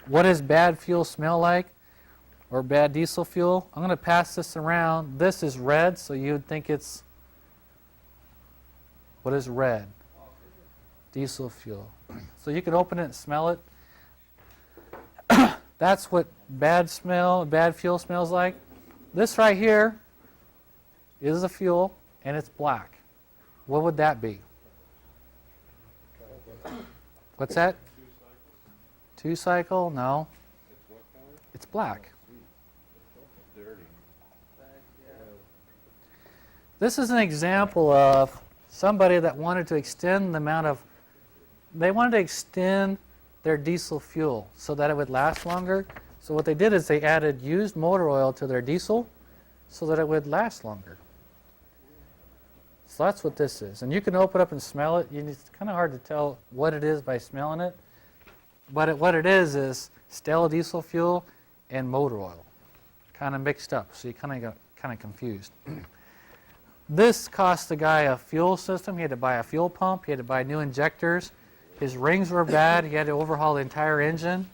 What does bad fuel smell like, or bad diesel fuel? I'm going to pass this around. This is red, so you'd think it's, what is red? Diesel fuel. So you can open it and smell it. That's what bad fuel smells like. This right here is a fuel, and it's black. What would that be? What's that? Two cycle? No. It's what color? It's black. Dirty. This is an example of somebody that wanted to extend the amount of, they wanted to extend their diesel fuel so that it would last longer. So what they did is they added used motor oil to their diesel so that it would last longer. So that's what this is. And you can open up and smell it. It's kind of hard to tell what it is by smelling it. But what it is stale diesel fuel and motor oil kind of mixed up. So you kind of got kind of confused. This cost the guy a fuel system. He had to buy a fuel pump. He had to buy new injectors. His rings were bad. He had to overhaul the entire engine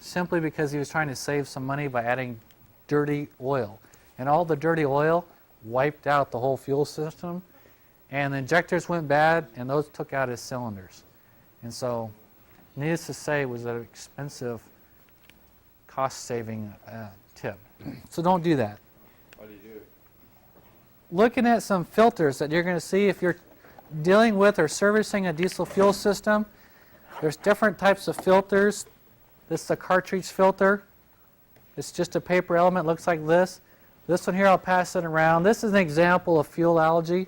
simply because he was trying to save some money by adding dirty oil. And all the dirty oil wiped out the whole fuel system. And the injectors went bad, and those took out his cylinders. And so, needless to say, it was an expensive, cost-saving tip. So don't do that. Why do you do it? Looking at some filters that you're going to see if you're dealing with or servicing a diesel fuel system, there's different types of filters. This is a cartridge filter. It's just a paper element, looks like this. This one here, I'll pass it around. This is an example of fuel algae.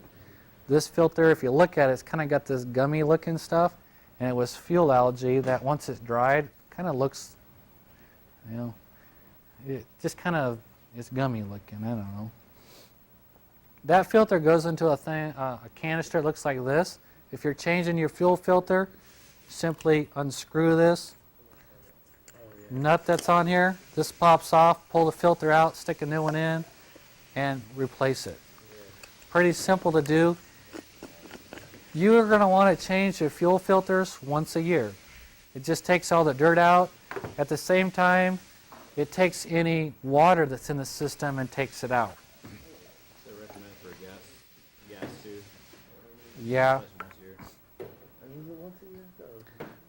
This filter, if you look at it, it's kind of got this gummy looking stuff, and it was fuel algae that once it's dried, kind of looks, it just kind of, it's gummy looking, I don't know. That filter goes into a canister, looks like this. If you're changing your fuel filter, simply unscrew this nut that's on here. This pops off, pull the filter out, stick a new one in, and replace it. Pretty simple to do. You are going to want to change your fuel filters once a year. It just takes all the dirt out. At the same time, it takes any water that's in the system and takes it out. They recommend for gas too. Yeah.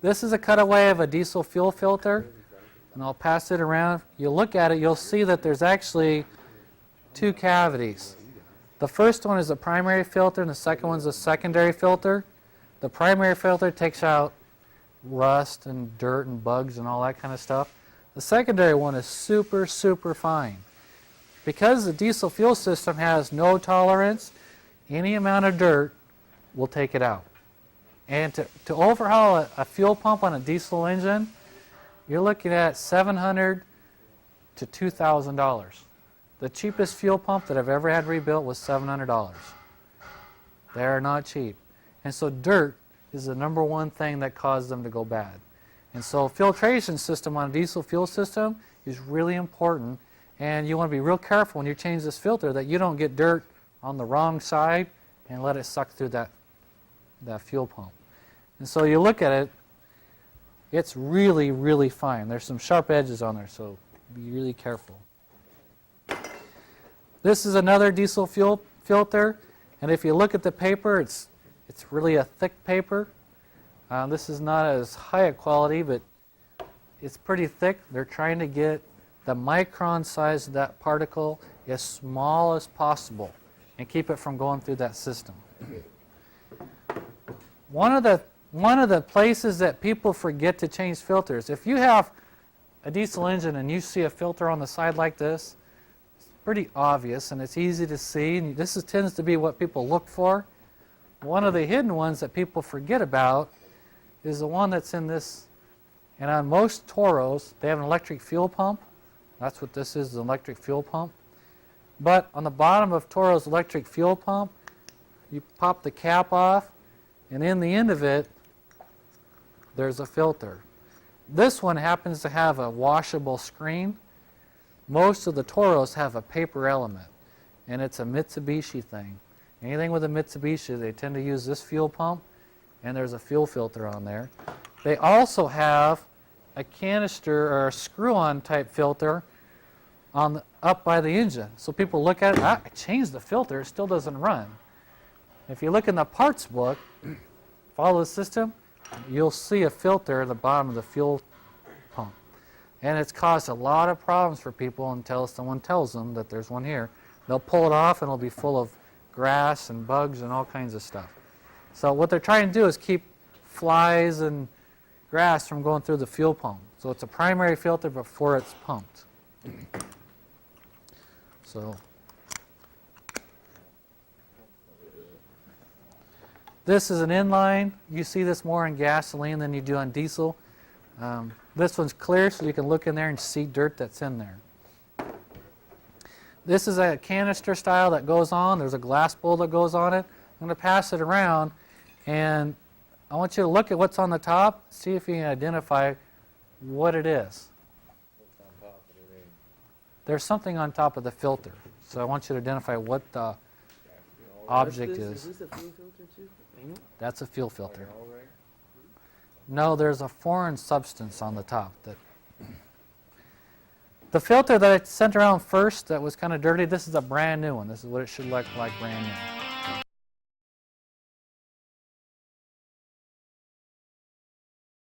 This is a cutaway of a diesel fuel filter, and I'll pass it around. You look at it, you'll see that there's actually two cavities. The first one is a primary filter, and the second one's a secondary filter. The primary filter takes out rust and dirt and bugs and all that kind of stuff. The secondary one is super, super fine. Because the diesel fuel system has no tolerance, any amount of dirt will take it out. And to overhaul a fuel pump on a diesel engine, you're looking at $700 to $2,000. The cheapest fuel pump that I've ever had rebuilt was $700. They're not cheap. And so dirt is the number one thing that caused them to go bad. And so filtration system on a diesel fuel system is really important. And you want to be real careful when you change this filter that you don't get dirt on the wrong side and let it suck through that fuel pump. And so you look at it, it's really, really fine. There's some sharp edges on there, so be really careful. This is another diesel fuel filter, and if you look at the paper, it's really a thick paper. This is not as high a quality, but it's pretty thick. They're trying to get the micron size of that particle as small as possible and keep it from going through that system. One of the places that people forget to change filters, if you have a diesel engine and you see a filter on the side like this, pretty obvious and it's easy to see, and this tends to be what people look for. One of the hidden ones that people forget about is the one that's in this, and on most Toros they have an electric fuel pump. That's what this is, an electric fuel pump. But on the bottom of Toro's electric fuel pump, you pop the cap off, and in the end of it there's a filter. This one happens to have a washable screen. Most of the Toros have a paper element, and it's a Mitsubishi thing. Anything with a Mitsubishi, they tend to use this fuel pump, and there's a fuel filter on there. They also have a canister or a screw-on type filter up by the engine. So people look at it, I changed the filter, it still doesn't run. If you look in the parts book, follow the system, you'll see a filter at the bottom of the fuel pump. And it's caused a lot of problems for people until someone tells them that there's one here. They'll pull it off and it'll be full of grass and bugs and all kinds of stuff. So what they're trying to do is keep flies and grass from going through the fuel pump. So it's a primary filter before it's pumped. So this is an inline. You see this more in gasoline than you do on diesel. This one's clear, so you can look in there and see dirt that's in there. This is a canister style that goes on. There's a glass bowl that goes on it. I'm going to pass it around, and I want you to look at what's on the top, see if you can identify what it is. There's something on top of the filter, so I want you to identify what the object is. Is this a fuel filter too? That's a fuel filter. No, there's a foreign substance on the top. The filter that I sent around first that was kind of dirty, this is a brand new one. This is what it should look like brand new.